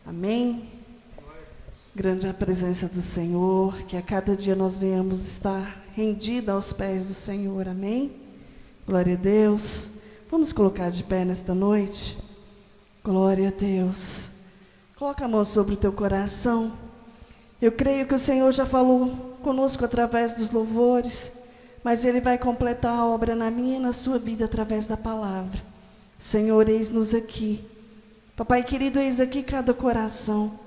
Amém? Grande é a presença do Senhor, que a cada dia nós venhamos estar rendidos aos pés do Senhor, amém? Glória a Deus. Vamos colocar de pé nesta noite? Glória a Deus. Coloca a mão sobre o teu coração. Eu creio que o Senhor já falou conosco através dos louvores, mas Ele vai completar a obra na minha e na sua vida através da palavra. Senhor, eis-nos aqui. Papai querido, eis aqui cada coração.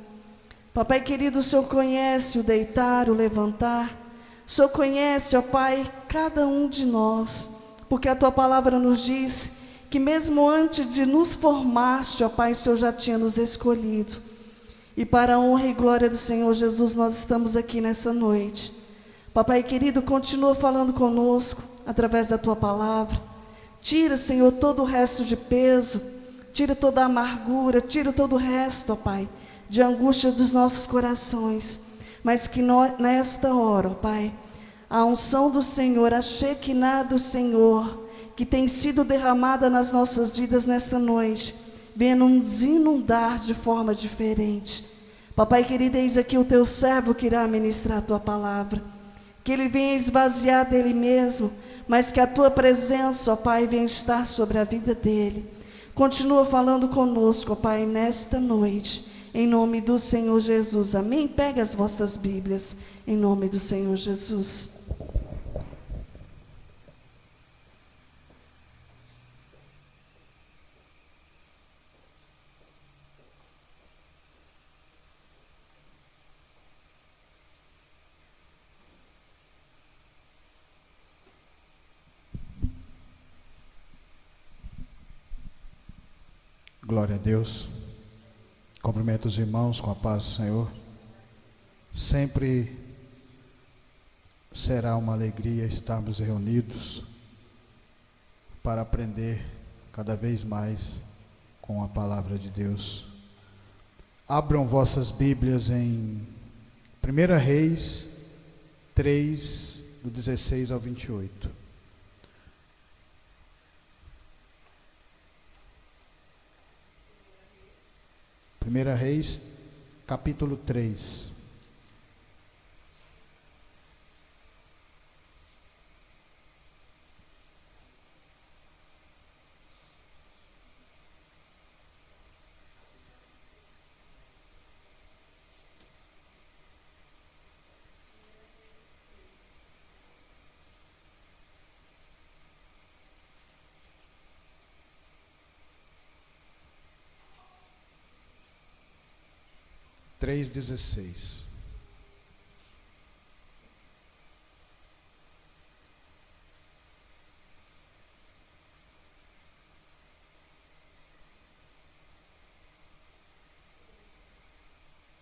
Papai querido, o Senhor conhece o deitar, o levantar. O Senhor conhece, ó Pai, cada um de nós, porque a Tua palavra nos diz que mesmo antes de nos formaste, ó Pai, o Senhor já tinha nos escolhido. E para a honra e glória do Senhor Jesus, nós estamos aqui nessa noite. Papai querido, continua falando conosco através da Tua palavra. Tira, Senhor, todo o resto de peso, tira toda a amargura, tira todo o resto, ó Pai, de angústia dos nossos corações. Mas que nesta hora, ó Pai, a unção do Senhor, a Shekinah do Senhor, que tem sido derramada nas nossas vidas nesta noite, venha nos inundar de forma diferente. Papai querido, eis aqui o Teu servo que irá ministrar a Tua palavra. Que ele venha esvaziar dele mesmo, mas que a Tua presença, ó Pai, venha estar sobre a vida dele. Continua falando conosco, ó Pai, nesta noite, em nome do Senhor Jesus, amém? Pega as vossas Bíblias, em nome do Senhor Jesus. Glória a Deus. Cumprimento os irmãos com a paz do Senhor. Sempre será uma alegria estarmos reunidos para aprender cada vez mais com a palavra de Deus. Abram vossas Bíblias em 1 Reis 3, do 16 ao 28. 1 Reis, capítulo 3. Três 16.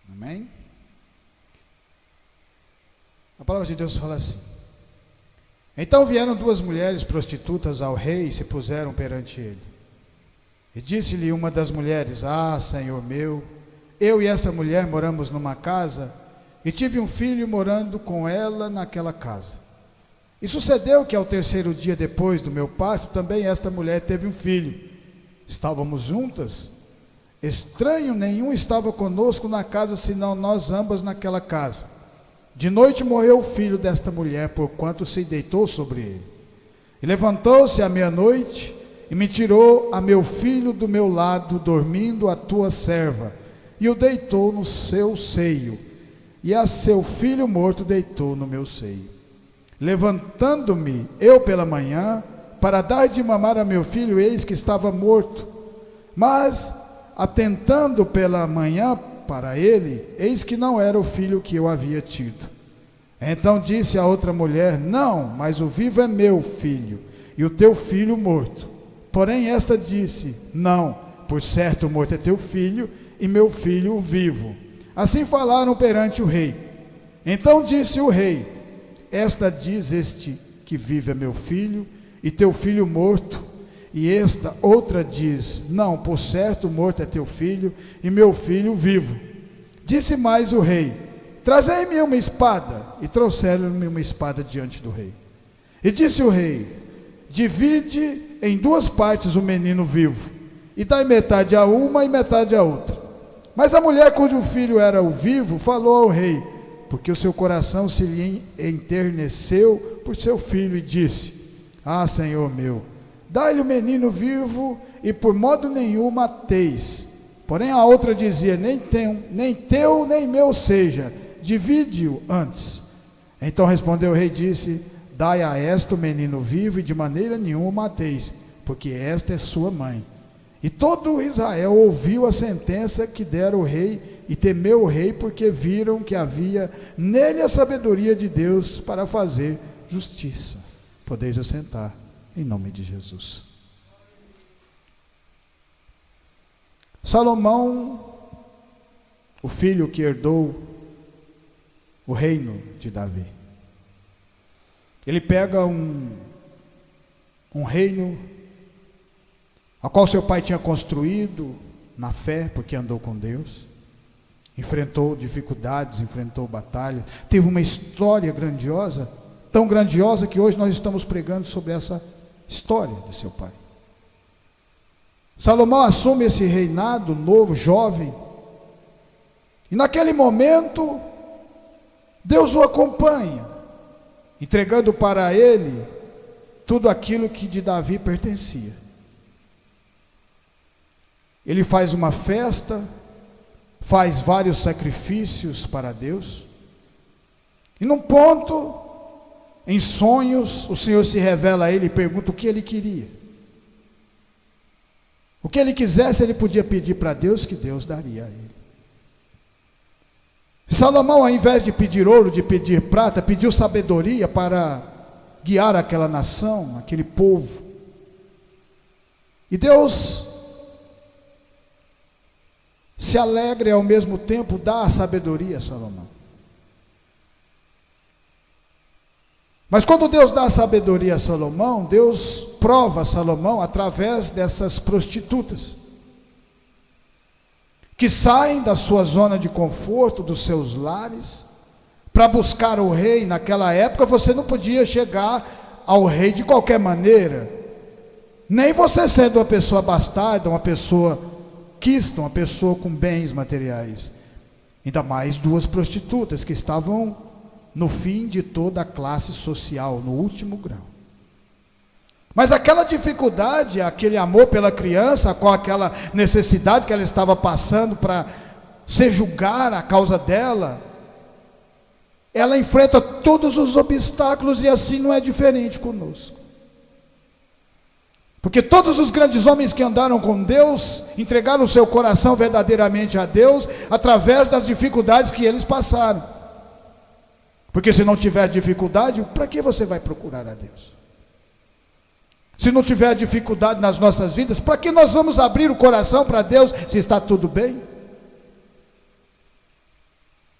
Amém? A palavra de Deus fala assim: Então vieram duas mulheres prostitutas ao rei e se puseram perante ele. E disse-lhe uma das mulheres: Ah, Senhor meu, eu e esta mulher moramos numa casa e tive um filho morando com ela naquela casa. E sucedeu que ao terceiro dia depois do meu parto, também esta mulher teve um filho. Estávamos juntas. Estranho nenhum estava conosco na casa, senão nós ambas naquela casa. De noite morreu o filho desta mulher, porquanto se deitou sobre ele. E levantou-se à meia-noite e me tirou a meu filho do meu lado, dormindo a tua serva, e o deitou no seu seio, e a seu filho morto deitou no meu seio. Levantando-me eu pela manhã, para dar de mamar a meu filho, eis que estava morto. Mas, atentando pela manhã para ele, eis que não era o filho que eu havia tido. Então disse a outra mulher: Não, mas o vivo é meu filho, e o teu filho morto. Porém esta disse: Não, por certo o morto é teu filho, e meu filho o vivo. Assim falaram perante o rei. Então disse o rei: Esta diz este que vive é meu filho, e teu filho morto. E esta outra diz: Não, por certo o morto é teu filho, e meu filho vivo. Disse mais o rei: Trazei-me uma espada. E trouxeram-me uma espada diante do rei. E disse o rei: Divide em duas partes o menino vivo, e dai metade a uma e metade a outra. Mas a mulher cujo filho era o vivo falou ao rei, porque o seu coração se lhe enterneceu por seu filho, e disse: Ah, Senhor meu, dai-lhe o menino vivo, e por modo nenhum o mateis. Porém a outra dizia: nem teu nem meu seja, divide-o antes. Então respondeu o rei e disse: Dai a esta o menino vivo, e de maneira nenhuma o mateis, porque esta é sua mãe. E todo Israel ouviu a sentença que dera o rei, e temeu o rei, porque viram que havia nele a sabedoria de Deus para fazer justiça. Podeis assentar, em nome de Jesus. Salomão, o filho que herdou o reino de Davi, ele pega um reino a qual seu pai tinha construído na fé, porque andou com Deus, enfrentou dificuldades, enfrentou batalhas, teve uma história grandiosa, tão grandiosa que hoje nós estamos pregando sobre essa história de seu pai. Salomão assume esse reinado novo, jovem, e naquele momento Deus o acompanha, entregando para ele tudo aquilo que de Davi pertencia. Ele faz uma festa, faz vários sacrifícios para Deus, e num ponto, em sonhos, o Senhor se revela a ele e pergunta o que ele queria. O que ele quisesse, ele podia pedir para Deus, que Deus daria a ele. Salomão, ao invés de pedir ouro, de pedir prata, pediu sabedoria para guiar aquela nação, aquele povo. E Deus se alegra e ao mesmo tempo dá a sabedoria a Salomão. Mas quando Deus dá a sabedoria a Salomão, Deus prova Salomão através dessas prostitutas, que saem da sua zona de conforto, dos seus lares, para buscar o rei. Naquela época você não podia chegar ao rei de qualquer maneira, nem você sendo uma pessoa abastada, uma pessoa quista, uma pessoa com bens materiais, ainda mais duas prostitutas que estavam no fim de toda a classe social, no último grau. Mas aquela dificuldade, aquele amor pela criança, com aquela necessidade que ela estava passando para se julgar a causa dela, ela enfrenta todos os obstáculos, e assim não é diferente conosco. Porque todos os grandes homens que andaram com Deus, entregaram o seu coração verdadeiramente a Deus, através das dificuldades que eles passaram. Porque se não tiver dificuldade, para que você vai procurar a Deus? Se não tiver dificuldade nas nossas vidas, para que nós vamos abrir o coração para Deus, se está tudo bem?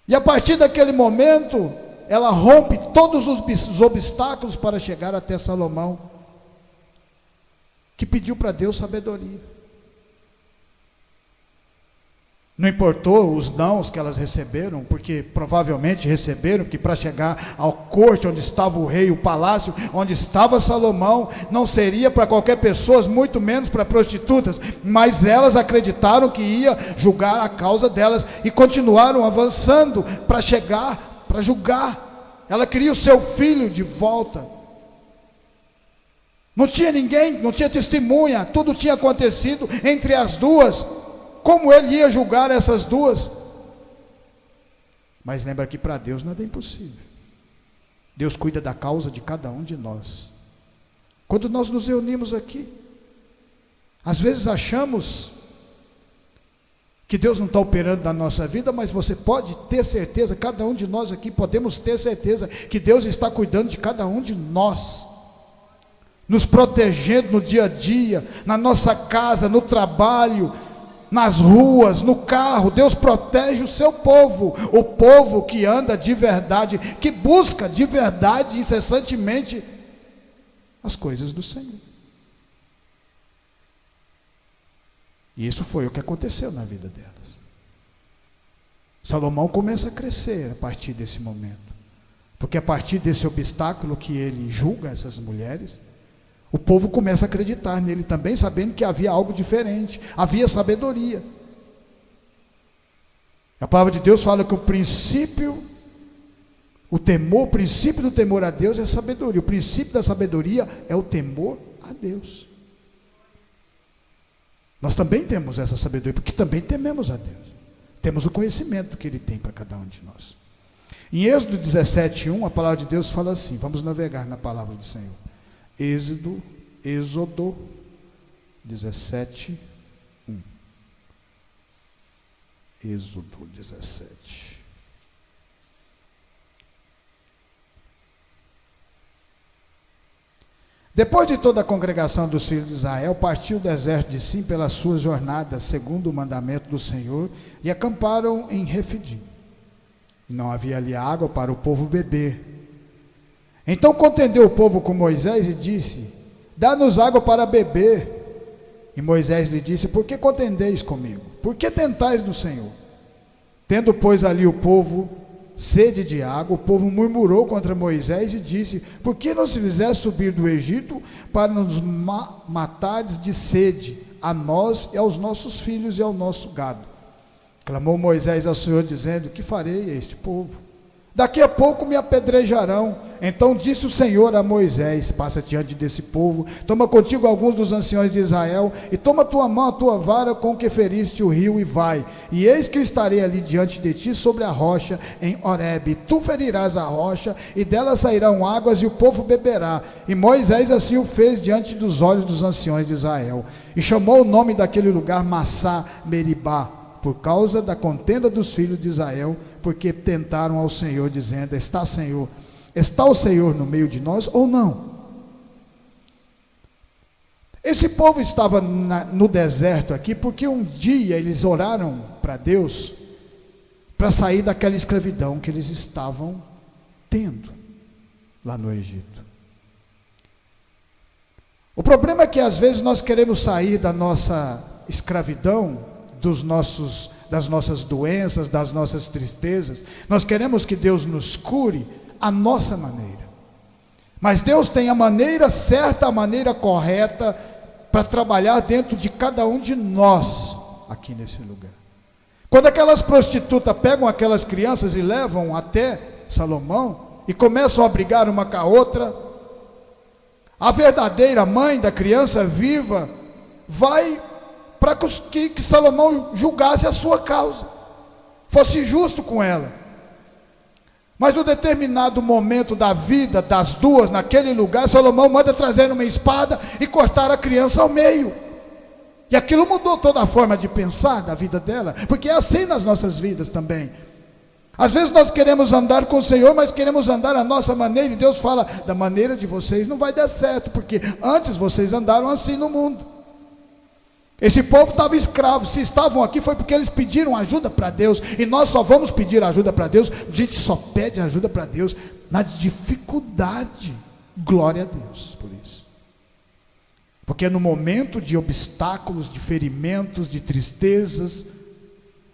E a partir daquele momento, ela rompe todos os obstáculos para chegar até Salomão, que pediu para Deus sabedoria. Não importou os nãos que elas receberam, porque provavelmente receberam, que para chegar ao corte onde estava o rei, o palácio onde estava Salomão, não seria para qualquer pessoa, muito menos para prostitutas, mas elas acreditaram que ia julgar a causa delas, e continuaram avançando para chegar, para julgar. Ela queria o seu filho de volta. Não tinha ninguém, não tinha testemunha, tudo tinha acontecido entre as duas. Como ele ia julgar essas duas? Mas lembra que para Deus nada é impossível. Deus cuida da causa de cada um de nós. Quando nós nos reunimos aqui, às vezes achamos que Deus não está operando na nossa vida, mas você pode ter certeza, cada um de nós aqui podemos ter certeza que Deus está cuidando de cada um de nós, nos protegendo no dia a dia, na nossa casa, no trabalho, nas ruas, no carro. Deus protege o seu povo, o povo que anda de verdade, que busca de verdade, incessantemente, as coisas do Senhor. E isso foi o que aconteceu na vida delas. Salomão começa a crescer a partir desse momento, porque a partir desse obstáculo que ele julga essas mulheres, o povo começa a acreditar nele também, sabendo que havia algo diferente, havia sabedoria. A palavra de Deus fala que o princípio do temor a Deus é sabedoria. O princípio da sabedoria é o temor a Deus. Nós também temos essa sabedoria, porque também tememos a Deus. Temos o conhecimento que Ele tem para cada um de nós. Em Êxodo 17:1, a palavra de Deus fala assim, vamos navegar na palavra do Senhor. Êxodo 17:1. Êxodo 17. Depois de toda a congregação dos filhos de Israel, partiu o deserto de Sim pelas suas jornadas, segundo o mandamento do Senhor, e acamparam em Refidim. Não havia ali água para o povo beber. Então contendeu o povo com Moisés e disse: dá-nos água para beber. E Moisés lhe disse: por que contendeis comigo? Por que tentais no Senhor? Tendo, pois, ali o povo sede de água, o povo murmurou contra Moisés e disse: por que não se fizesse subir do Egito para nos matares de sede, a nós e aos nossos filhos e ao nosso gado? Clamou Moisés ao Senhor, dizendo: que farei a este povo? Daqui a pouco me apedrejarão. Então disse o Senhor a Moisés: passa diante desse povo, toma contigo alguns dos anciões de Israel, e toma tua mão, a tua vara com que feriste o rio, e vai. E eis que eu estarei ali diante de ti sobre a rocha em Horebe. Tu ferirás a rocha, e dela sairão águas, e o povo beberá. E Moisés assim o fez diante dos olhos dos anciões de Israel. E chamou o nome daquele lugar Massá Meribá, por causa da contenda dos filhos de Israel, porque tentaram ao Senhor, dizendo: está o Senhor no meio de nós ou não? Esse povo estava no deserto aqui, porque um dia eles oraram para Deus, para sair daquela escravidão que eles estavam tendo, lá no Egito. O problema é que às vezes nós queremos sair da nossa escravidão, das nossas doenças, das nossas tristezas. Nós queremos que Deus nos cure à nossa maneira, mas Deus tem a maneira certa, a maneira correta para trabalhar dentro de cada um de nós aqui nesse lugar. Quando aquelas prostitutas pegam aquelas crianças e levam até Salomão e começam a brigar uma com a outra, a verdadeira mãe da criança viva vai para que Salomão julgasse a sua causa, fosse justo com ela. Mas no determinado momento da vida das duas naquele lugar, Salomão manda trazer uma espada e cortar a criança ao meio. E aquilo mudou toda a forma de pensar da vida dela, porque é assim nas nossas vidas também. Às vezes nós queremos andar com o Senhor, mas queremos andar à nossa maneira, e Deus fala: da maneira de vocês não vai dar certo, porque antes vocês andaram assim no mundo. Esse povo estava escravo. Se estavam aqui foi porque eles pediram ajuda para Deus, e nós só vamos pedir ajuda para Deus, a gente só pede ajuda para Deus na dificuldade. Glória a Deus por isso, porque é no momento de obstáculos, de ferimentos, de tristezas,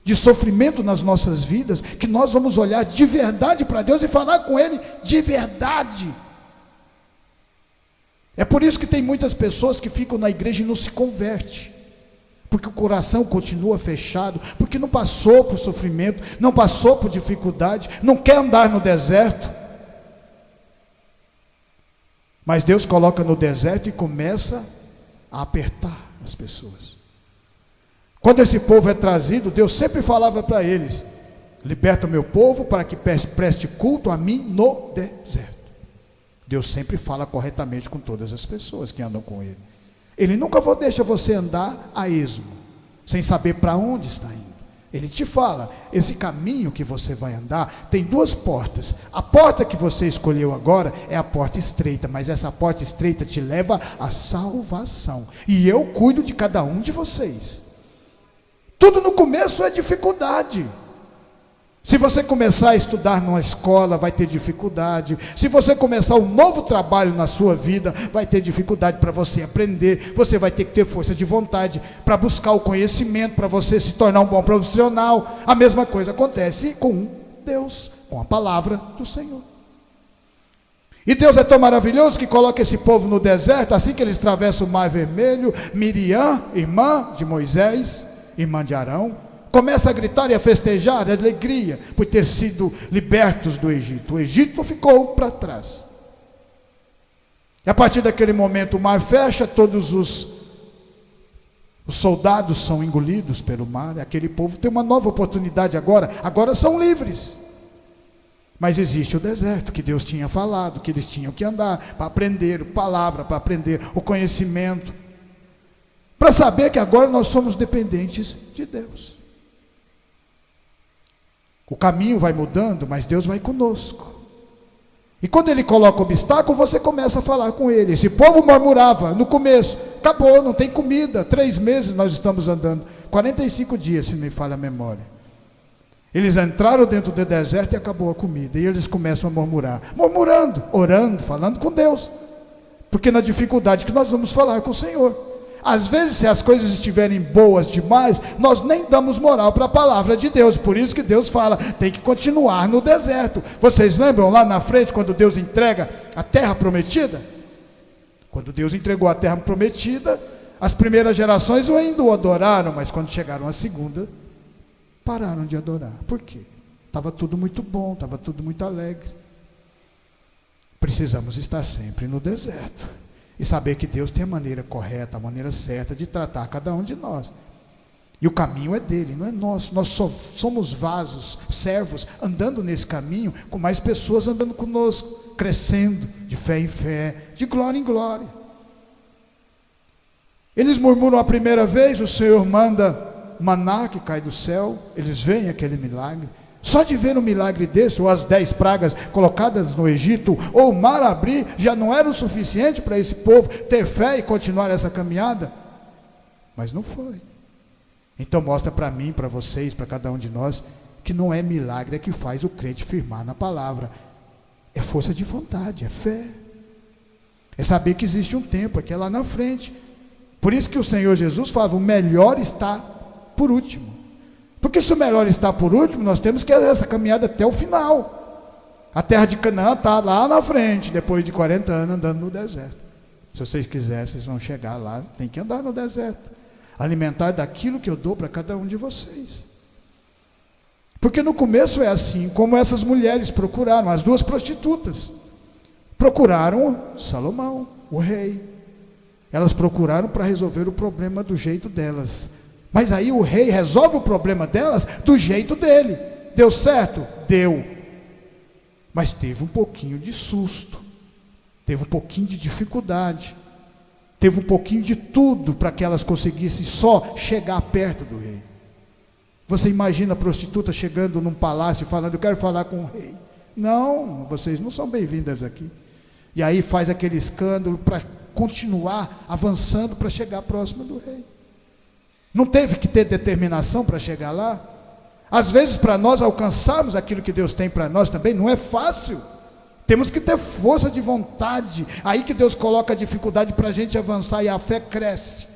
de sofrimento nas nossas vidas, que nós vamos olhar de verdade para Deus e falar com Ele de verdade. É por isso que tem muitas pessoas que ficam na igreja e não se convertem, porque o coração continua fechado, porque não passou por sofrimento, não passou por dificuldade, não quer andar no deserto. Mas Deus coloca no deserto e começa a apertar as pessoas. Quando esse povo é trazido, Deus sempre falava para eles: liberta meu povo para que preste culto a mim no deserto. Deus sempre fala corretamente com todas as pessoas que andam com Ele. Ele nunca deixa você andar a esmo, sem saber para onde está indo. Ele te fala: esse caminho que você vai andar tem duas portas. A porta que você escolheu agora é a porta estreita, mas essa porta estreita te leva à salvação, e eu cuido de cada um de vocês. Tudo no começo é dificuldade. Se você começar a estudar numa escola, vai ter dificuldade. Se você começar um novo trabalho na sua vida, vai ter dificuldade para você aprender. Você vai ter que ter força de vontade para buscar o conhecimento, para você se tornar um bom profissional. A mesma coisa acontece com Deus, com a palavra do Senhor. E Deus é tão maravilhoso que coloca esse povo no deserto. Assim que eles atravessam o Mar Vermelho, Miriam, irmã de Moisés, irmã de Arão, Começa a gritar e a festejar, a alegria por ter sido libertos do Egito. O Egito ficou para trás. E a partir daquele momento o mar fecha, todos os soldados são engolidos pelo mar. Aquele povo tem uma nova oportunidade agora são livres. Mas existe o deserto que Deus tinha falado, que eles tinham que andar para aprender a palavra, para aprender o conhecimento, para saber que agora nós somos dependentes de Deus. O caminho vai mudando, mas Deus vai conosco. E quando Ele coloca obstáculo, você começa a falar com Ele. Esse povo murmurava no começo, acabou, não tem comida, 3 meses nós estamos andando, 45 dias, se me falha a memória. Eles entraram dentro do deserto e acabou a comida, e eles começam a murmurar, murmurando, orando, falando com Deus, porque na dificuldade que nós vamos falar com o Senhor. Às vezes, se as coisas estiverem boas demais, nós nem damos moral para a palavra de Deus. Por isso que Deus fala, tem que continuar no deserto. Vocês lembram lá na frente, quando Deus entrega a terra prometida? Quando Deus entregou a terra prometida, as primeiras gerações ainda o adoraram, mas quando chegaram a segunda, pararam de adorar. Por quê? Estava tudo muito bom, estava tudo muito alegre. Precisamos estar sempre no deserto. E saber que Deus tem a maneira correta, a maneira certa de tratar cada um de nós. E o caminho é dele, não é nosso. Nós só somos vasos, servos, andando nesse caminho, com mais pessoas andando conosco, crescendo de fé em fé, de glória em glória. Eles murmuram a primeira vez, o Senhor manda maná que cai do céu, eles veem aquele milagre. Só de ver um milagre desse, ou as 10 pragas colocadas no Egito, ou o mar abrir, já não era o suficiente para esse povo ter fé e continuar essa caminhada? Mas não foi. Então mostra para mim, para vocês, para cada um de nós, que não é milagre que faz o crente firmar na palavra. É força de vontade, é fé. É saber que existe um tempo, aqui é lá na frente. Por isso que o Senhor Jesus falava, o melhor está por último. Porque se o melhor está por último, nós temos que essa caminhada até o final. A terra de Canaã está lá na frente, depois de 40 anos andando no deserto. Se vocês quiserem, vocês vão chegar lá, tem que andar no deserto. Alimentar daquilo que eu dou para cada um de vocês. Porque no começo é assim, como essas mulheres procuraram, as 2 prostitutas. Procuraram Salomão, o rei. Elas procuraram para resolver o problema do jeito delas. Mas aí o rei resolve o problema delas do jeito dele. Deu certo? Deu. Mas teve um pouquinho de susto, teve um pouquinho de dificuldade, teve um pouquinho de tudo para que elas conseguissem só chegar perto do rei. Você imagina a prostituta chegando num palácio e falando, eu quero falar com o rei. Não, vocês não são bem-vindas aqui. E aí faz aquele escândalo para continuar avançando para chegar próximo do rei. Não teve que ter determinação para chegar lá? Às vezes, para nós alcançarmos aquilo que Deus tem para nós também, não é fácil. Temos que ter força de vontade. Aí que Deus coloca a dificuldade para a gente avançar e a fé cresce.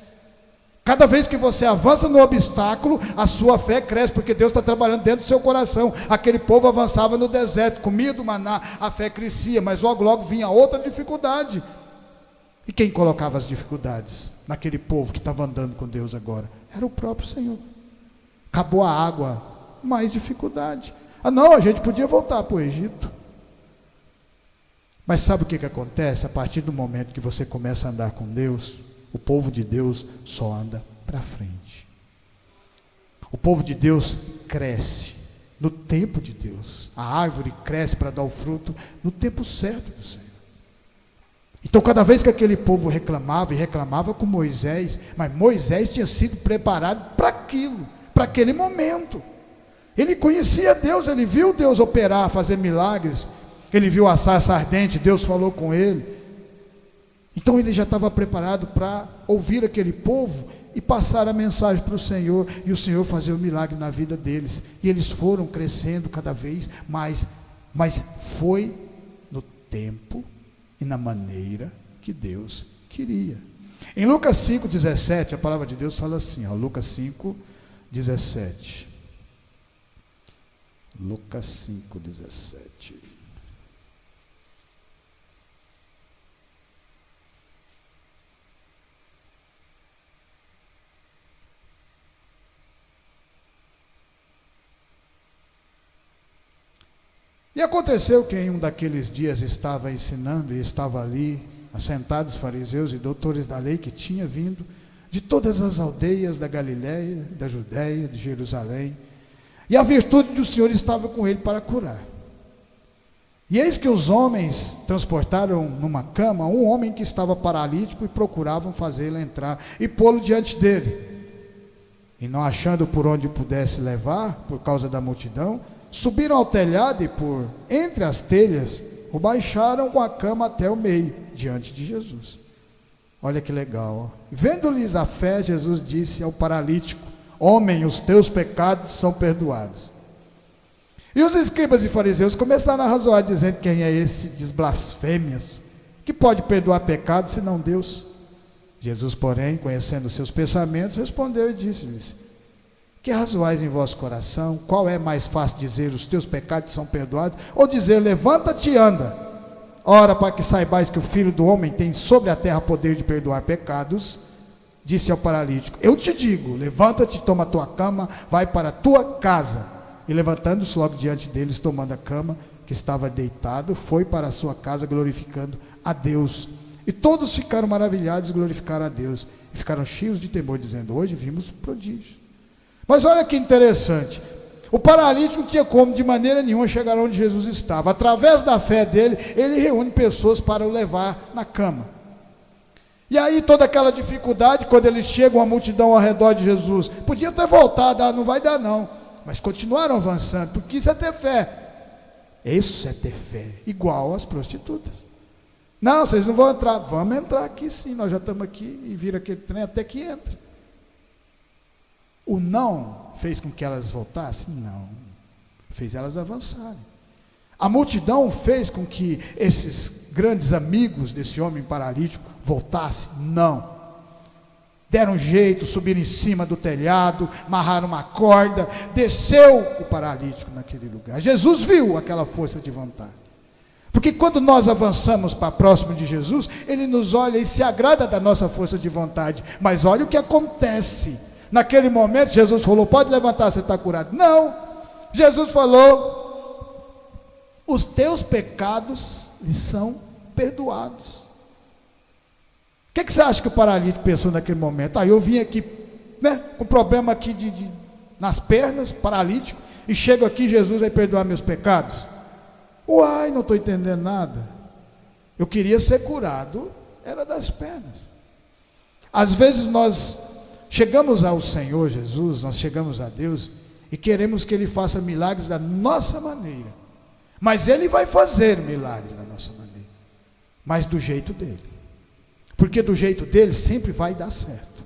Cada vez que você avança no obstáculo, a sua fé cresce, porque Deus está trabalhando dentro do seu coração. Aquele povo avançava no deserto, comia do maná, a fé crescia, mas logo, logo vinha outra dificuldade. E quem colocava as dificuldades naquele povo que estava andando com Deus agora? Era o próprio Senhor. Acabou a água, mais dificuldade. Ah não, a gente podia voltar para o Egito. Mas sabe o que acontece? A partir do momento que você começa a andar com Deus, o povo de Deus só anda para frente. O povo de Deus cresce no tempo de Deus. A árvore cresce para dar o fruto no tempo certo do Senhor. Então cada vez que aquele povo reclamava, e reclamava com Moisés, mas Moisés tinha sido preparado para aquilo, para aquele momento. Ele conhecia Deus, ele viu Deus operar, fazer milagres, ele viu a sarça ardente, Deus falou com ele. Então ele já estava preparado para ouvir aquele povo e passar a mensagem para o Senhor, e o Senhor fazer o milagre na vida deles. E eles foram crescendo cada vez mais, mas foi no tempo e na maneira que Deus queria. Em Lucas 5,17, a palavra de Deus fala assim, ó, Lucas 5,17. Lucas 5,17. E aconteceu que em um daqueles dias estava ensinando, e estava ali assentados fariseus e doutores da lei que tinha vindo de todas as aldeias da Galiléia, da Judéia, de Jerusalém, e a virtude do Senhor estava com ele para curar. E eis que os homens transportaram numa cama um homem que estava paralítico e procuravam fazê-lo entrar e pô-lo diante dele. E não achando por onde o pudesse levar, por causa da multidão, subiram ao telhado e por entre as telhas o baixaram com a cama até o meio, diante de Jesus. Olha que legal, ó. Vendo-lhes a fé, Jesus disse ao paralítico: homem, os teus pecados são perdoados. E os escribas e fariseus começaram a razoar, dizendo: quem é esse de blasfêmias, que pode perdoar pecados, senão Deus? Jesus, porém, conhecendo os seus pensamentos, respondeu e disse-lhes: que razoais em vosso coração? Qual é mais fácil dizer: os teus pecados são perdoados, ou dizer: levanta-te e anda? Ora, para que saibais que o Filho do Homem tem sobre a terra poder de perdoar pecados, disse ao paralítico: eu te digo, levanta-te, toma a tua cama, vai para a tua casa. E levantando-se logo diante deles, tomando a cama que estava deitado, foi para a sua casa glorificando a Deus. E todos ficaram maravilhados e glorificaram a Deus, e ficaram cheios de temor, dizendo: hoje vimos prodígios. Mas olha que interessante, o paralítico não tinha como de maneira nenhuma chegar onde Jesus estava. Através da fé dele, ele reúne pessoas para o levar na cama. E aí toda aquela dificuldade, quando eles chegam, a multidão ao redor de Jesus, podia ter voltado: não vai dar não. Mas continuaram avançando, porque isso é ter fé. Isso é ter fé, igual às prostitutas. Não, vocês não vão entrar. Vamos entrar aqui sim, nós já estamos aqui, e vira aquele trem até que entra. O não fez com que elas voltassem? Não, fez elas avançarem. A multidão fez com que esses grandes amigos desse homem paralítico voltassem? Não. Deram um jeito, subiram em cima do telhado, amarraram uma corda, desceu o paralítico naquele lugar. Jesus viu aquela força de vontade. Porque quando nós avançamos para próximo de Jesus, Ele nos olha e se agrada da nossa força de vontade. Mas olha o que acontece. Naquele momento, Jesus falou: pode levantar, você está curado. Não, Jesus falou: os teus pecados lhes são perdoados. O que você acha que o paralítico pensou naquele momento? Eu vim aqui, com problema aqui nas pernas, paralítico, e chego aqui, Jesus vai perdoar meus pecados? Uai, não estou entendendo nada. Eu queria ser curado, era das pernas. Às vezes nós chegamos ao Senhor Jesus, nós chegamos a Deus e queremos que Ele faça milagres da nossa maneira. Mas Ele vai fazer milagres da nossa maneira, mas do jeito dEle. Porque do jeito dele sempre vai dar certo.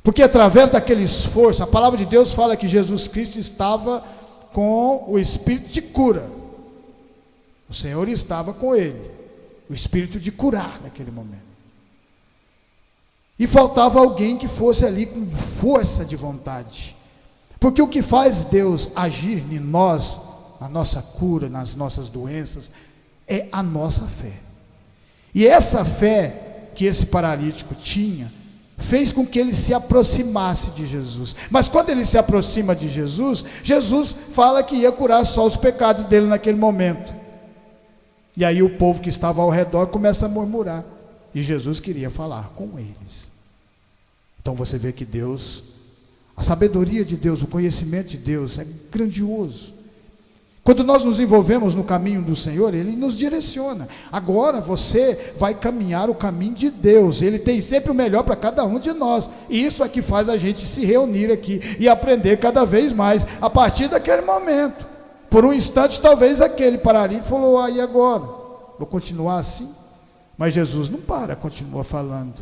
Porque através daquele esforço, a palavra de Deus fala que Jesus Cristo estava com o espírito de cura. O Senhor estava com ele, o espírito de curar naquele momento. E faltava alguém que fosse ali com força de vontade. Porque o que faz Deus agir em nós, na nossa cura, nas nossas doenças, é a nossa fé. E essa fé que esse paralítico tinha, fez com que ele se aproximasse de Jesus. Mas quando ele se aproxima de Jesus, Jesus fala que ia curar só os pecados dele naquele momento. E aí o povo que estava ao redor começa a murmurar, e Jesus queria falar com eles. Então você vê que Deus, a sabedoria de Deus, o conhecimento de Deus é grandioso. Quando nós nos envolvemos no caminho do Senhor, Ele nos direciona. Agora você vai caminhar o caminho de Deus. Ele tem sempre o melhor para cada um de nós. E isso é que faz a gente se reunir aqui e aprender cada vez mais, a partir daquele momento. Por um instante, talvez aquele paralítico falou: aí agora, vou continuar assim? Mas Jesus não para, continua falando: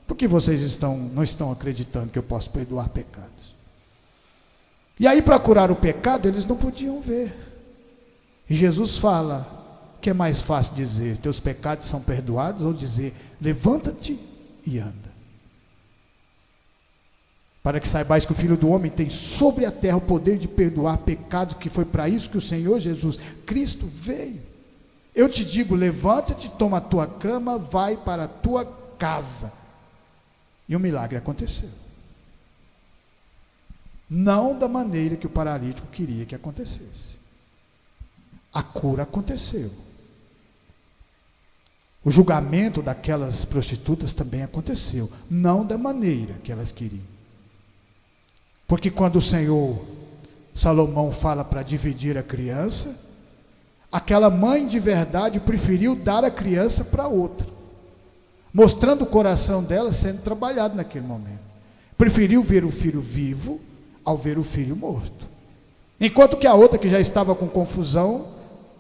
por que vocês não estão acreditando que eu posso perdoar pecados? E aí, para curar o pecado, eles não podiam ver. E Jesus fala: que é mais fácil dizer: teus pecados são perdoados, ou dizer: levanta-te e anda? Para que saibais que o Filho do Homem tem sobre a terra o poder de perdoar pecados, que foi para isso que o Senhor Jesus Cristo veio. Eu te digo: levanta-te, toma a tua cama, vai para a tua casa. E o milagre aconteceu. Não da maneira que o paralítico queria que acontecesse. a cura aconteceu. O julgamento daquelas prostitutas também aconteceu, não da maneira que elas queriam. Porque quando o Senhor, Salomão, fala para dividir a criança, aquela mãe de verdade preferiu dar a criança para outra, mostrando o coração dela sendo trabalhado naquele momento. Preferiu ver o filho vivo ao ver o filho morto. Enquanto que a outra, que já estava com confusão,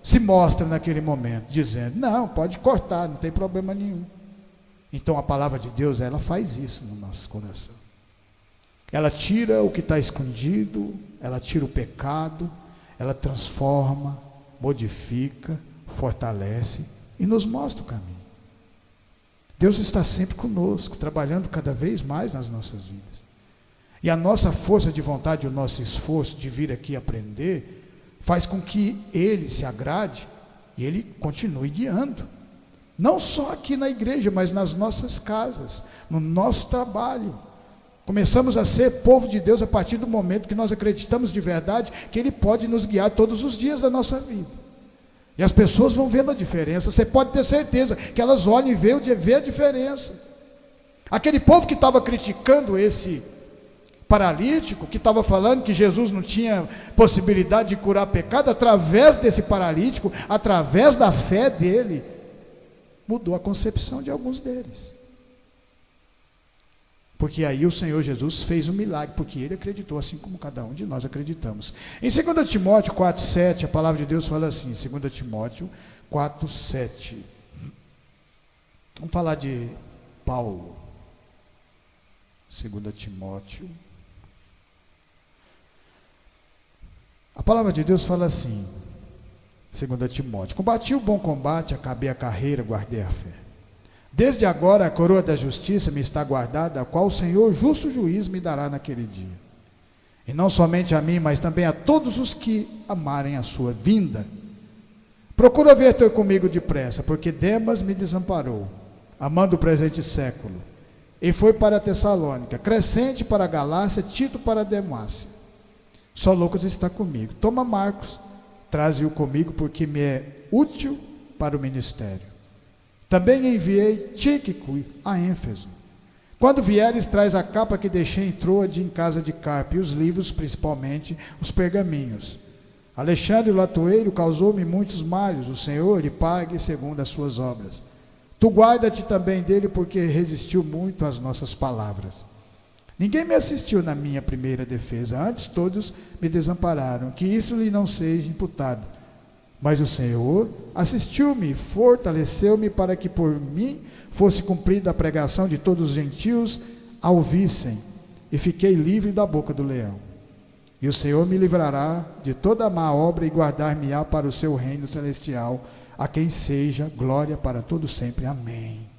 se mostra naquele momento, dizendo: não, pode cortar, não tem problema nenhum. Então a palavra de Deus, ela faz isso no nosso coração. Ela tira o que está escondido, ela tira o pecado, ela transforma, modifica, fortalece e nos mostra o caminho. Deus está sempre conosco, trabalhando cada vez mais nas nossas vidas. E a nossa força de vontade, o nosso esforço de vir aqui aprender, faz com que Ele se agrade e Ele continue guiando. Não só aqui na igreja, mas nas nossas casas, no nosso trabalho. Começamos a ser povo de Deus a partir do momento que nós acreditamos de verdade que Ele pode nos guiar todos os dias da nossa vida. E as pessoas vão vendo a diferença. Você pode ter certeza que elas olham e vê a diferença. Aquele povo que estava criticando esse paralítico, que estava falando que Jesus não tinha possibilidade de curar pecado, através desse paralítico, através da fé dele, mudou a concepção de alguns deles. Porque aí o Senhor Jesus fez um milagre, porque ele acreditou, assim como cada um de nós acreditamos. Em 2 Timóteo 4,7, a palavra de Deus fala assim, 2 Timóteo 4,7. Vamos falar de Paulo. 2 Timóteo. A palavra de Deus fala assim, 2 Timóteo: combati o bom combate, acabei a carreira, guardei a fé. Desde agora a coroa da justiça me está guardada, a qual o Senhor, justo juiz, me dará naquele dia. E não somente a mim, mas também a todos os que amarem a sua vinda. Procura vir ter comigo depressa, porque Demas me desamparou, amando o presente século, e foi para Tessalônica, Crescente para a Galácia, Tito para a Dalmácia. Só Lucas está comigo. Toma Marcos, traze-o comigo, porque me é útil para o ministério. Também enviei Tíquico a Éfeso. Quando vieres, traz a capa que deixei em Troade, em casa de Carpo, e os livros, principalmente os pergaminhos. Alexandre, o latoeiro, causou-me muitos males. O Senhor lhe pague segundo as suas obras. Tu guarda-te também dele, porque resistiu muito às nossas palavras. Ninguém me assistiu na minha primeira defesa, antes todos me desampararam, que isso lhe não seja imputado. Mas o Senhor assistiu-me, fortaleceu-me para que por mim fosse cumprida a pregação de todos os gentios a ouvissem, e fiquei livre da boca do leão. E o Senhor me livrará de toda a má obra e guardar-me-á para o seu reino celestial, a quem seja glória para todo sempre. Amém.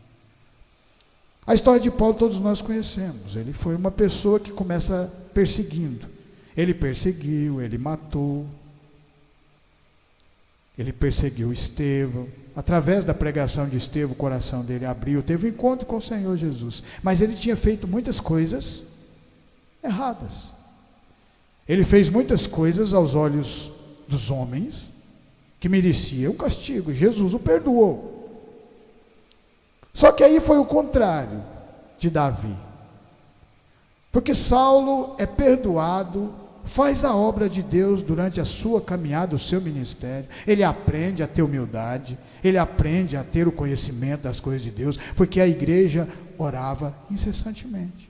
A história de Paulo todos nós conhecemos. Ele foi uma pessoa que começa perseguindo. Ele perseguiu, ele matou. Ele perseguiu Estevão. Através da pregação de Estevão, o coração dele abriu, teve um encontro com o Senhor Jesus. Mas ele tinha feito muitas coisas erradas. Ele fez muitas coisas aos olhos dos homens que mereciam o castigo. Jesus o perdoou. Só que aí foi o contrário de Davi. Porque Saulo é perdoado, faz a obra de Deus durante a sua caminhada, o seu ministério. Ele aprende a ter humildade, ele aprende a ter o conhecimento das coisas de Deus, porque a igreja orava incessantemente.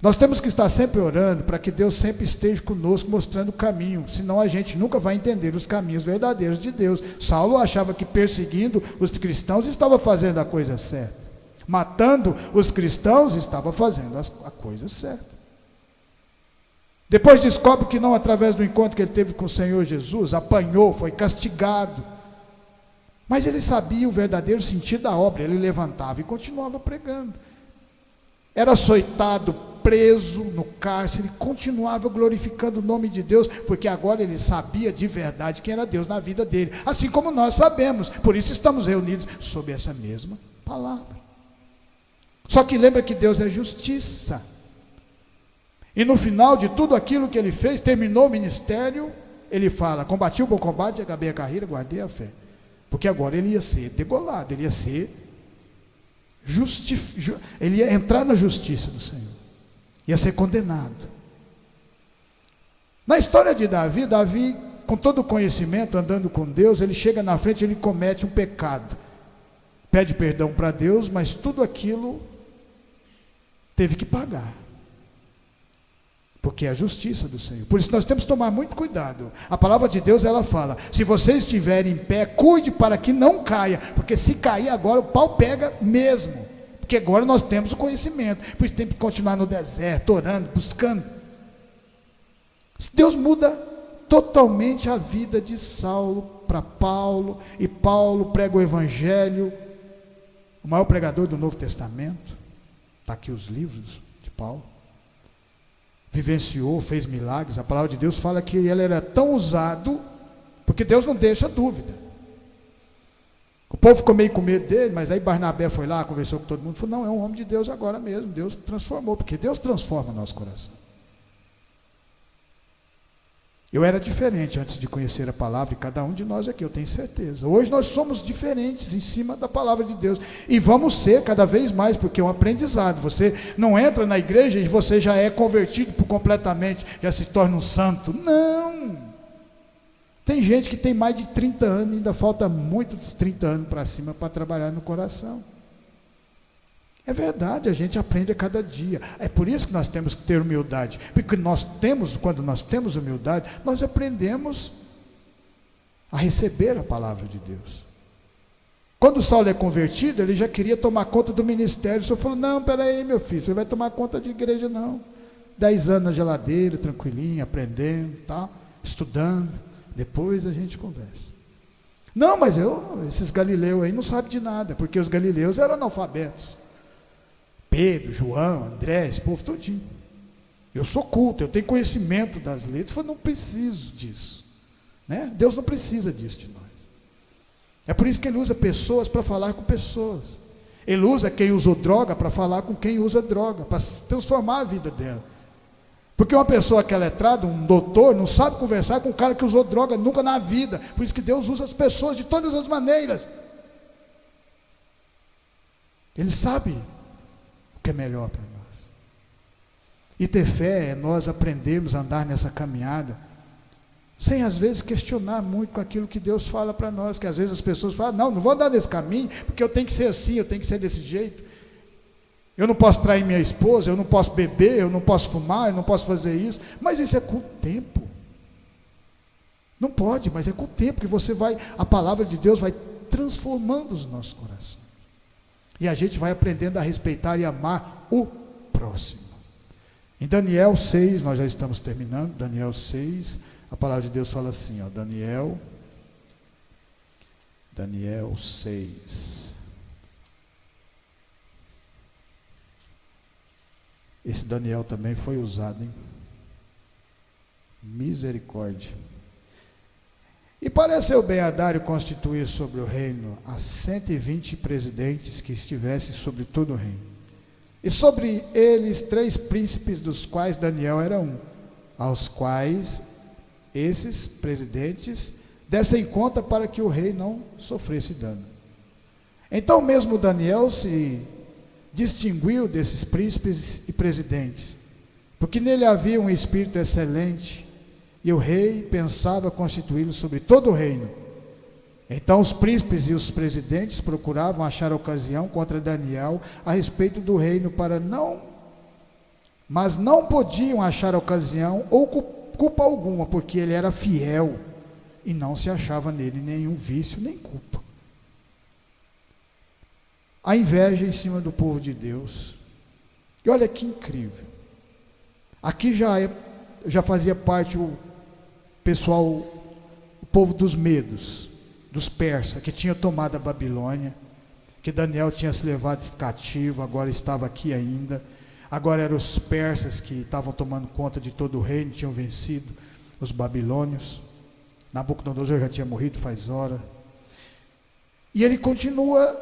Nós temos que estar sempre orando para que Deus sempre esteja conosco, mostrando o caminho, senão a gente nunca vai entender os caminhos verdadeiros de Deus. Saulo achava que perseguindo os cristãos estava fazendo a coisa certa, matando os cristãos estava fazendo a coisa certa. Depois descobre que não através do encontro que ele teve com o Senhor Jesus, apanhou, foi castigado, mas ele sabia o verdadeiro sentido da obra. Ele levantava e continuava pregando. Era açoitado, preso no cárcere, ele continuava glorificando o nome de Deus, porque agora ele sabia de verdade quem era Deus na vida dele, assim como nós sabemos. Por isso estamos reunidos sob essa mesma palavra. Só que lembra que Deus é justiça, e no final de tudo aquilo que ele fez, terminou o ministério, ele fala: combati o bom combate, acabei a carreira, guardei a fé. Porque agora ele ia ser degolado, ele ia ser ele ia entrar na justiça do Senhor, ia ser condenado. Na história de Davi, Davi, com todo o conhecimento, andando com Deus, ele chega na frente, ele comete um pecado, pede perdão para Deus, mas tudo aquilo teve que pagar, porque é a justiça do Senhor. Por isso nós temos que tomar muito cuidado. A palavra de Deus, ela fala: se você estiver em pé, cuide para que não caia, porque se cair agora, o pau pega mesmo, porque agora nós temos o conhecimento. Por isso tem que continuar no deserto, orando, buscando. Deus muda totalmente a vida de Saulo para Paulo, e Paulo prega o evangelho, o maior pregador do Novo Testamento. Está aqui os livros de Paulo. Vivenciou, fez milagres. A palavra de Deus fala que ele era tão usado, porque Deus não deixa dúvida. O povo ficou meio com medo dele, mas aí Barnabé foi lá, conversou com todo mundo, falou: não, é um homem de Deus agora mesmo. Deus transformou, porque Deus transforma o nosso coração. Eu era diferente antes de conhecer a palavra, e cada um de nós aqui, eu tenho certeza. Hoje nós somos diferentes em cima da palavra de Deus, e vamos ser cada vez mais, porque é um aprendizado. Você não entra na igreja e você já é convertido por completamente, já se torna um santo. Não! Tem gente que tem mais de 30 anos, e ainda falta muitos 30 anos para cima para trabalhar no coração. É verdade, a gente aprende a cada dia. É por isso que nós temos que ter humildade, porque quando nós temos humildade, nós aprendemos a receber a palavra de Deus. Quando Saulo é convertido, ele já queria tomar conta do ministério. O Senhor falou: não, peraí, meu filho, você vai tomar conta de igreja não. 10 anos na geladeira, tranquilinho, aprendendo, tá? Estudando, depois a gente conversa. Não, mas esses galileus aí não sabem de nada, porque os galileus eram analfabetos. Pedro, João, André, esse povo todinho. Eu sou culto, eu tenho conhecimento das letras. Eu falei: não preciso disso, né? Deus não precisa disso de nós. É por isso que Ele usa pessoas para falar com pessoas. Ele usa quem usou droga para falar com quem usa droga, para transformar a vida dela. Porque uma pessoa que é letrada, um doutor, não sabe conversar com um cara que usou droga nunca na vida. Por isso que Deus usa as pessoas de todas as maneiras. Ele sabe que é melhor para nós. E ter fé é nós aprendermos a andar nessa caminhada, sem às vezes questionar muito com aquilo que Deus fala para nós, que às vezes as pessoas falam: não vou andar nesse caminho, porque eu tenho que ser assim, eu tenho que ser desse jeito, eu não posso trair minha esposa, eu não posso beber, eu não posso fumar, eu não posso fazer isso. Mas isso é com o tempo. Não pode, mas é com o tempo que a palavra de Deus vai transformando os nossos corações. E a gente vai aprendendo a respeitar e amar o próximo. Em Daniel 6, nós já estamos terminando, Daniel 6, a palavra de Deus fala assim, ó, Daniel 6. Esse Daniel também foi usado, hein? Misericórdia. E pareceu bem a Dário constituir sobre o reino a 120 presidentes que estivessem sobre todo o reino. E sobre eles 3 príncipes, dos quais Daniel era um, aos quais esses presidentes dessem conta para que o rei não sofresse dano. Então mesmo Daniel se distinguiu desses príncipes e presidentes, porque nele havia um espírito excelente, e o rei pensava constituí-lo sobre todo o reino. Então os príncipes e os presidentes procuravam achar ocasião contra Daniel a respeito do reino mas não podiam achar ocasião ou culpa alguma, porque ele era fiel e não se achava nele nenhum vício nem culpa. A inveja em cima do povo de Deus. E olha que incrível. Aqui já fazia parte o pessoal, o povo dos medos, dos persas, que tinha tomado a Babilônia, que Daniel tinha se levado cativo, agora estava aqui ainda. Agora eram os persas que estavam tomando conta de todo o reino, tinham vencido os babilônios. Nabucodonosor já tinha morrido faz hora. E ele continua,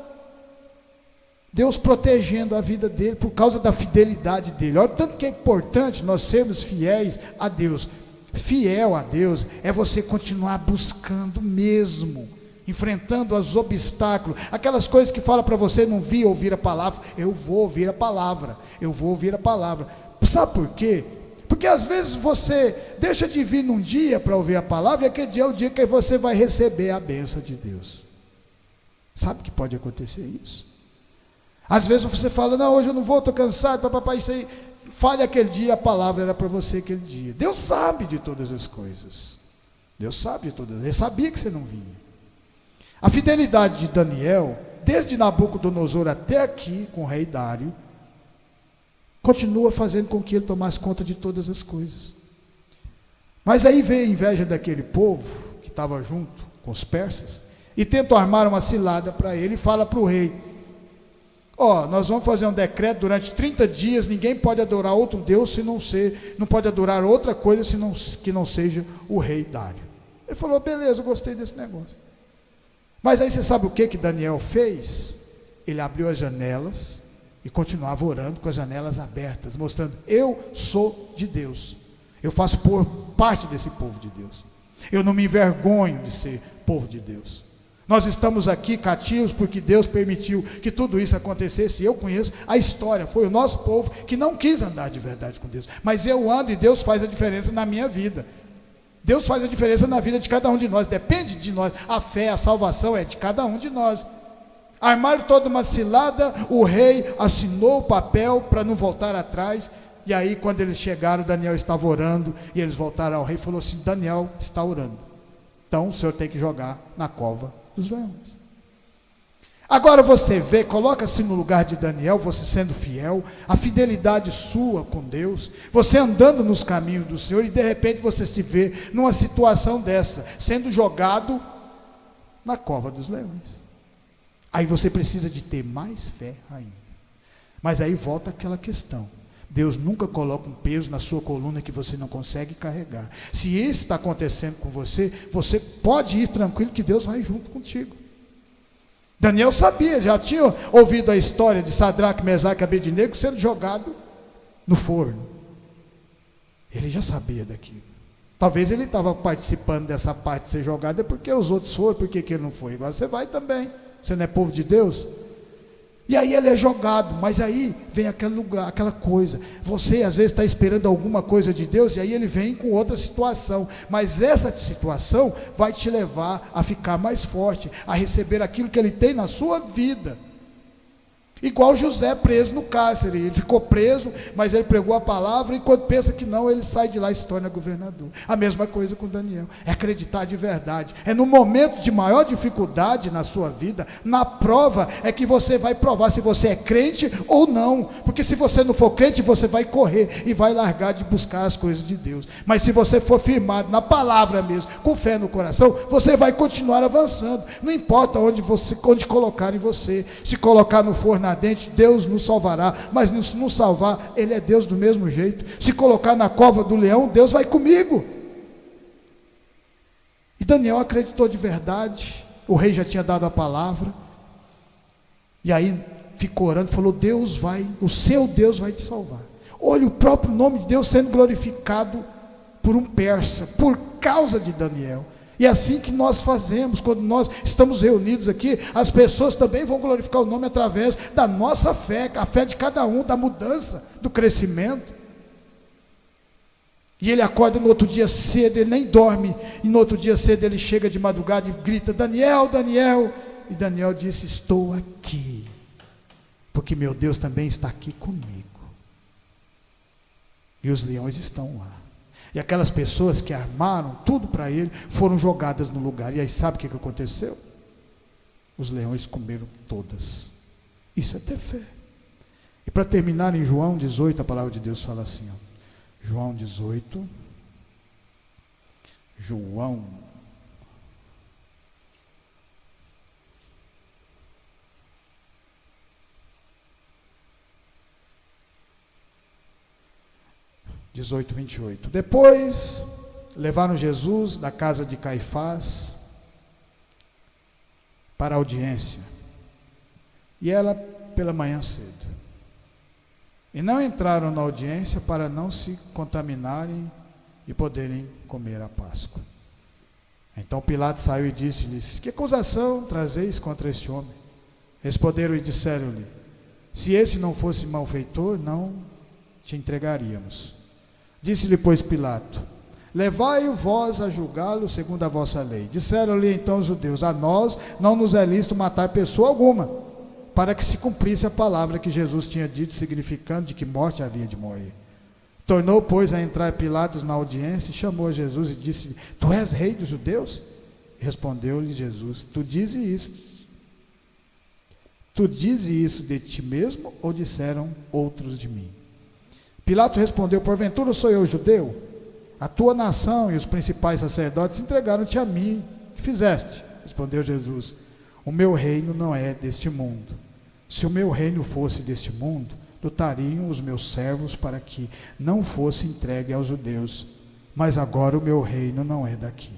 Deus protegendo a vida dele por causa da fidelidade dele. Olha o tanto que é importante nós sermos fiéis a Deus. Fiel a Deus é você continuar buscando mesmo, enfrentando os obstáculos, aquelas coisas que fala para você não vir ouvir a palavra. Eu vou ouvir a palavra, eu vou ouvir a palavra. Sabe por quê? Porque às vezes você deixa de vir num dia para ouvir a palavra, e aquele dia é o dia que você vai receber a bênção de Deus. Sabe que pode acontecer isso? Às vezes você fala, não, hoje eu não vou, estou cansado, papai, isso aí. Fale aquele dia, a palavra era para você aquele dia. Deus sabe de todas as coisas. Deus sabe de todas. Ele sabia que você não vinha. A fidelidade de Daniel, desde Nabucodonosor até aqui, com o rei Dário, continua fazendo com que ele tomasse conta de todas as coisas. Mas aí veio a inveja daquele povo, que estava junto com os persas, e tentam armar uma cilada para ele, e fala para o rei, nós vamos fazer um decreto, durante 30 dias, ninguém pode adorar outro Deus, não pode adorar outra coisa, que não seja o rei Dário. Ele falou, beleza, eu gostei desse negócio. Mas aí você sabe o que Daniel fez? Ele abriu as janelas, e continuava orando com as janelas abertas, mostrando, eu sou de Deus, eu faço parte desse povo de Deus, eu não me envergonho de ser povo de Deus. Nós estamos aqui cativos porque Deus permitiu que tudo isso acontecesse. Eu conheço a história, foi o nosso povo que não quis andar de verdade com Deus, mas eu ando e Deus faz a diferença na minha vida. Deus faz a diferença na vida de cada um de nós, depende de nós, a fé, a salvação é de cada um de nós. Armaram toda uma cilada, o rei assinou o papel para não voltar atrás, e aí quando eles chegaram, Daniel estava orando, e eles voltaram ao rei e falou assim, Daniel está orando, então o senhor tem que jogar na cova dos leões. Agora você vê, coloca-se no lugar de Daniel, você sendo fiel, a fidelidade sua com Deus, você andando nos caminhos do Senhor, e de repente você se vê numa situação dessa, sendo jogado na cova dos leões. Aí você precisa de ter mais fé ainda. Mas aí volta aquela questão. Deus nunca coloca um peso na sua coluna que você não consegue carregar. Se isso está acontecendo com você, você pode ir tranquilo que Deus vai junto contigo. Daniel sabia, já tinha ouvido a história de Sadraque, Mesaque e Abednego sendo jogado no forno. Ele já sabia daquilo. Talvez ele estava participando dessa parte de ser jogado, é porque os outros foram, por que ele não foi? Agora você vai também. Você não é povo de Deus? E aí ele é jogado, mas aí vem aquele lugar, aquela coisa. Você às vezes está esperando alguma coisa de Deus, e aí ele vem com outra situação. Mas essa situação vai te levar a ficar mais forte, a receber aquilo que ele tem na sua vida. Igual José preso no cárcere, ele ficou preso, mas ele pregou a palavra, e quando pensa que não, ele sai de lá e se torna governador. A mesma coisa com Daniel, é acreditar de verdade, é no momento de maior dificuldade na sua vida, na prova, é que você vai provar se você é crente ou não, porque se você não for crente, você vai correr e vai largar de buscar as coisas de Deus, mas se você for firmado na palavra mesmo, com fé no coração, você vai continuar avançando, não importa onde colocarem você, se colocar no forno ardente, Deus nos salvará, mas se não salvar, Ele é Deus do mesmo jeito. Se colocar na cova do leão, Deus vai comigo. E Daniel acreditou de verdade, o rei já tinha dado a palavra, e aí ficou orando, falou, o seu Deus vai te salvar. Olha o próprio nome de Deus sendo glorificado por um persa, por causa de Daniel. E é assim que nós fazemos, quando nós estamos reunidos aqui, as pessoas também vão glorificar o nome através da nossa fé, a fé de cada um, da mudança, do crescimento. E ele acorda no outro dia cedo, ele nem dorme, e no outro dia cedo ele chega de madrugada e grita, Daniel, Daniel, e Daniel disse, estou aqui, porque meu Deus também está aqui comigo, e os leões estão lá. E aquelas pessoas que armaram tudo para ele, foram jogadas no lugar. E aí sabe o que aconteceu? Os leões comeram todas. Isso é ter fé. E para terminar, em João 18, a palavra de Deus fala assim, João 18, João 18, 28. Depois levaram Jesus da casa de Caifás para a audiência, e ela pela manhã cedo. E não entraram na audiência para não se contaminarem e poderem comer a Páscoa. Então Pilatos saiu e disse-lhes: que acusação trazeis contra este homem? Responderam e disseram-lhe: se esse não fosse malfeitor, não te entregaríamos. Disse-lhe, pois, Pilato: levai-o vós a julgá-lo segundo a vossa lei. Disseram-lhe então os judeus: a nós não nos é lícito matar pessoa alguma, para que se cumprisse a palavra que Jesus tinha dito, significando de que morte havia de morrer. Tornou, pois, a entrar Pilatos na audiência e chamou a Jesus e disse-lhe: tu és rei dos judeus? Respondeu-lhe Jesus: tu dizes isso. Tu dizes isso de ti mesmo, ou disseram outros de mim? Pilato respondeu: porventura sou eu judeu? A tua nação e os principais sacerdotes entregaram-te a mim. Que fizeste? Respondeu Jesus: o meu reino não é deste mundo. Se o meu reino fosse deste mundo, lutariam os meus servos para que não fosse entregue aos judeus. Mas agora o meu reino não é daqui.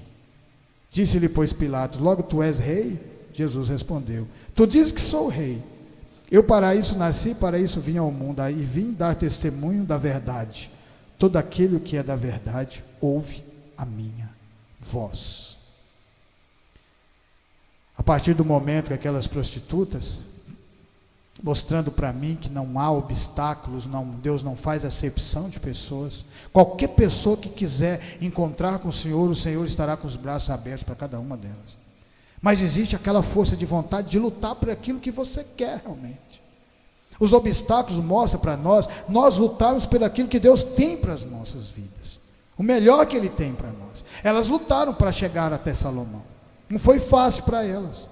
Disse-lhe, pois, Pilatos: logo tu és rei? Jesus respondeu: tu dizes que sou rei. Eu para isso nasci, para isso vim ao mundo, e vim dar testemunho da verdade. Todo aquele que é da verdade ouve a minha voz. A partir do momento que aquelas prostitutas, mostrando para mim que não há obstáculos, Deus não faz acepção de pessoas. Qualquer pessoa que quiser encontrar com o Senhor estará com os braços abertos para cada uma delas. Mas existe aquela força de vontade de lutar por aquilo que você quer realmente. Os obstáculos mostram para nós lutarmos por aquilo que Deus tem para as nossas vidas. O melhor que Ele tem para nós. Elas lutaram para chegar até Salomão. Não foi fácil para elas.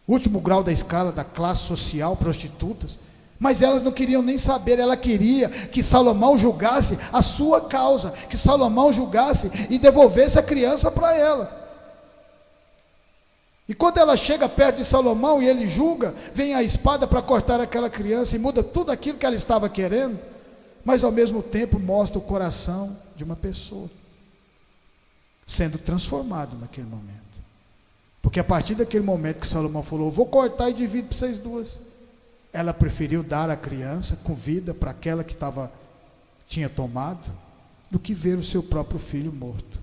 Último grau da escala da classe social, prostitutas. Mas elas não queriam nem saber. Ela queria que Salomão julgasse a sua causa, que Salomão julgasse e devolvesse a criança para ela. E quando ela chega perto de Salomão e ele julga, vem a espada para cortar aquela criança e muda tudo aquilo que ela estava querendo, mas ao mesmo tempo mostra o coração de uma pessoa sendo transformado naquele momento. Porque a partir daquele momento que Salomão falou: vou cortar e divido para vocês duas, ela preferiu dar a criança com vida para aquela que tinha tomado, do que ver o seu próprio filho morto.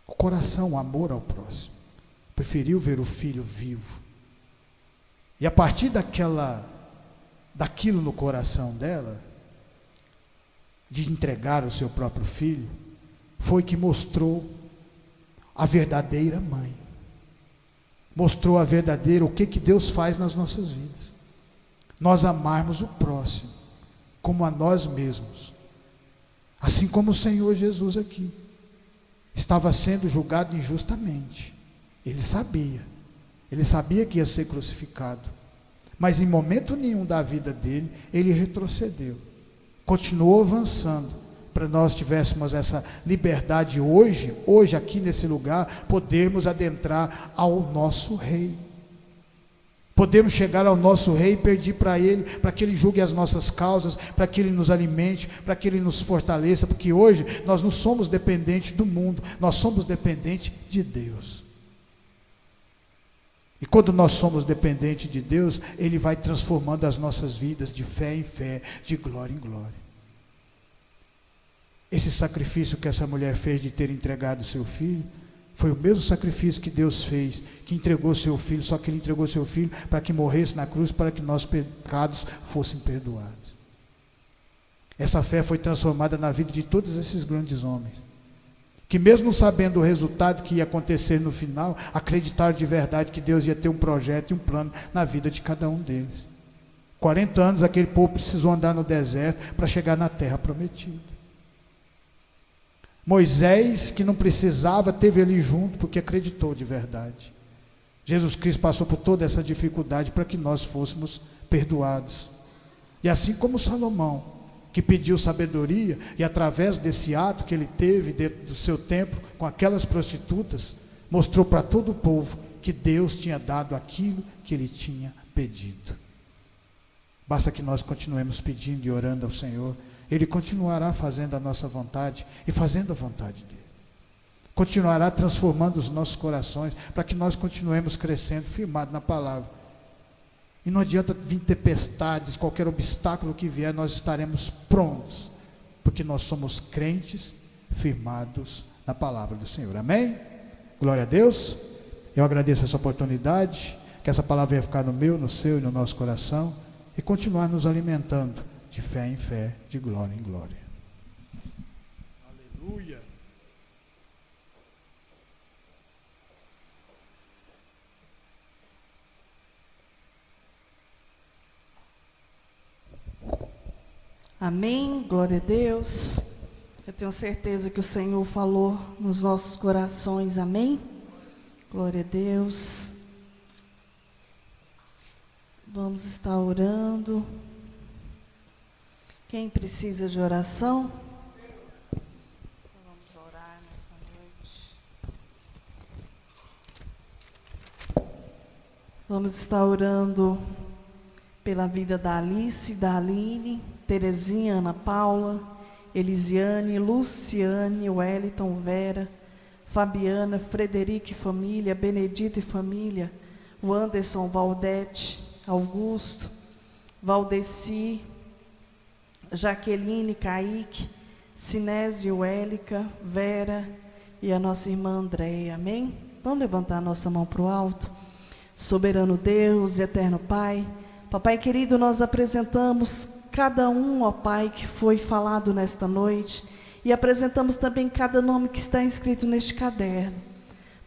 O coração, o amor ao próximo. Preferiu ver o filho vivo. E a partir daquilo no coração dela, de entregar o seu próprio filho, foi que mostrou a verdadeira mãe. Mostrou a verdadeira, o que Deus faz nas nossas vidas. Nós amarmos o próximo como a nós mesmos. Assim como o Senhor Jesus aqui estava sendo julgado injustamente. Ele sabia que ia ser crucificado, mas em momento nenhum da vida dele, ele retrocedeu, continuou avançando, para nós tivéssemos essa liberdade hoje aqui nesse lugar, podermos adentrar ao nosso Rei, podemos chegar ao nosso Rei e pedir para Ele, para que Ele julgue as nossas causas, para que Ele nos alimente, para que Ele nos fortaleça, porque hoje nós não somos dependentes do mundo, nós somos dependentes de Deus. E quando nós somos dependentes de Deus, Ele vai transformando as nossas vidas de fé em fé, de glória em glória. Esse sacrifício que essa mulher fez de ter entregado seu filho, foi o mesmo sacrifício que Deus fez, que entregou seu filho, só que Ele entregou seu filho para que morresse na cruz, para que nossos pecados fossem perdoados. Essa fé foi transformada na vida de todos esses grandes homens, que mesmo sabendo o resultado que ia acontecer no final, acreditaram de verdade que Deus ia ter um projeto e um plano na vida de cada um deles. 40 anos aquele povo precisou andar no deserto para chegar na terra prometida. Moisés, que não precisava, teve ali junto porque acreditou de verdade. Jesus Cristo passou por toda essa dificuldade para que nós fôssemos perdoados. E assim como Salomão, que pediu sabedoria, e através desse ato que ele teve dentro do seu templo, com aquelas prostitutas, mostrou para todo o povo que Deus tinha dado aquilo que ele tinha pedido. Basta que nós continuemos pedindo e orando ao Senhor, Ele continuará fazendo a nossa vontade e fazendo a vontade dEle. Continuará transformando os nossos corações, para que nós continuemos crescendo, firmados na palavra. E não adianta vir tempestades, qualquer obstáculo que vier, nós estaremos prontos, porque nós somos crentes firmados na palavra do Senhor. Amém? Glória a Deus. Eu agradeço essa oportunidade, que essa palavra venha ficar no meu, no seu e no nosso coração e continuar nos alimentando de fé em fé, de glória em glória. Aleluia. Amém, glória a Deus. Eu tenho certeza que o Senhor falou nos nossos corações, amém? Glória a Deus. Vamos estar orando. Quem precisa de oração? Vamos orar nessa noite. Vamos estar orando pela vida da Alice, da Aline, Terezinha, Ana Paula, Elisiane, Luciane, Wellington, Vera, Fabiana, Frederico e família, Benedito e família, Wanderson, Valdete, Augusto, Valdeci, Jaqueline, Kaique, Sinésio, Élica, Vera e a nossa irmã Andréia, amém? Vamos levantar a nossa mão para o alto. Soberano Deus e eterno Pai, Papai querido, nós apresentamos cada um, ó Pai, que foi falado nesta noite, e apresentamos também cada nome que está inscrito neste caderno.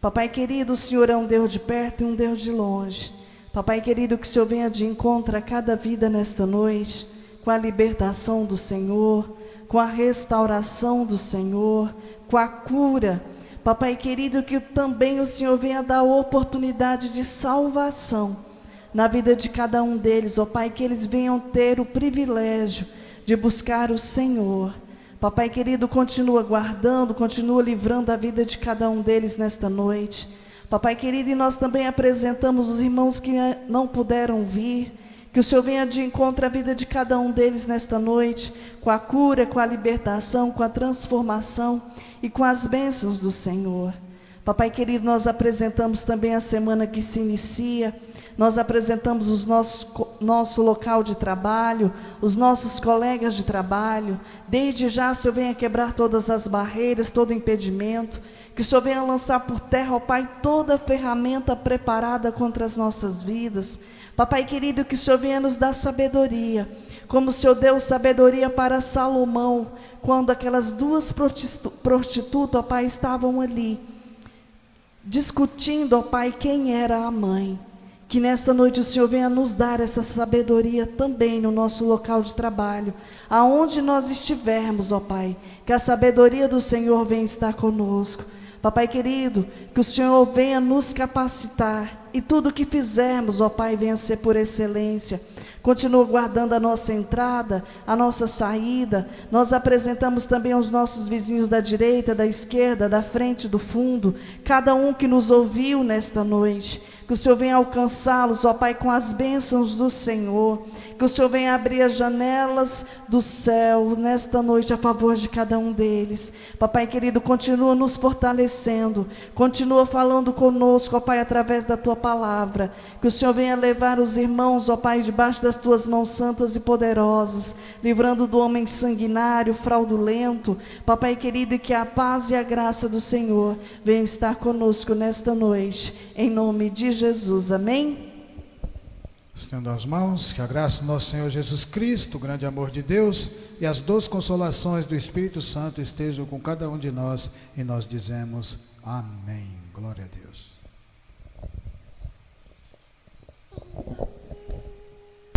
Papai querido, o Senhor é um Deus de perto e um Deus de longe. Papai querido, que o Senhor venha de encontro a cada vida nesta noite, com a libertação do Senhor, com a restauração do Senhor, com a cura. Papai querido, que também o Senhor venha dar oportunidade de salvação na vida de cada um deles, ó Pai, que eles venham ter o privilégio de buscar o Senhor. Papai querido, continua guardando, continua livrando a vida de cada um deles nesta noite. Papai querido, e nós também apresentamos os irmãos que não puderam vir, que o Senhor venha de encontro à vida de cada um deles nesta noite, com a cura, com a libertação, com a transformação e com as bênçãos do Senhor. Papai querido, nós apresentamos também a semana que se inicia. Nós apresentamos nosso local de trabalho, os nossos colegas de trabalho. Desde já, Senhor, venha quebrar todas as barreiras, todo impedimento. Que o Senhor venha lançar por terra, ó Pai, toda a ferramenta preparada contra as nossas vidas. Papai querido, que o Senhor venha nos dar sabedoria, como o Senhor deu sabedoria para Salomão, quando aquelas duas prostitutas, ó Pai, estavam ali, discutindo, ó Pai, quem era a mãe. Que nesta noite o Senhor venha nos dar essa sabedoria também no nosso local de trabalho, aonde nós estivermos, ó Pai, que a sabedoria do Senhor venha estar conosco. Papai querido, que o Senhor venha nos capacitar e tudo que fizermos, ó Pai, venha ser por excelência. Continua guardando a nossa entrada, a nossa saída. Nós apresentamos também aos nossos vizinhos da direita, da esquerda, da frente, do fundo, cada um que nos ouviu nesta noite. Que o Senhor venha alcançá-los, ó Pai, com as bênçãos do Senhor. Que o Senhor venha abrir as janelas do céu nesta noite a favor de cada um deles. Papai querido, continua nos fortalecendo, continua falando conosco, ó Pai, através da Tua palavra. Que o Senhor venha levar os irmãos, ó Pai, debaixo das Tuas mãos santas e poderosas, livrando do homem sanguinário, fraudulento. Papai querido, e que a paz e a graça do Senhor venham estar conosco nesta noite, em nome de Jesus, amém? Estendo as mãos, que a graça do nosso Senhor Jesus Cristo, o grande amor de Deus e as doces consolações do Espírito Santo estejam com cada um de nós, e nós dizemos amém. Glória a Deus.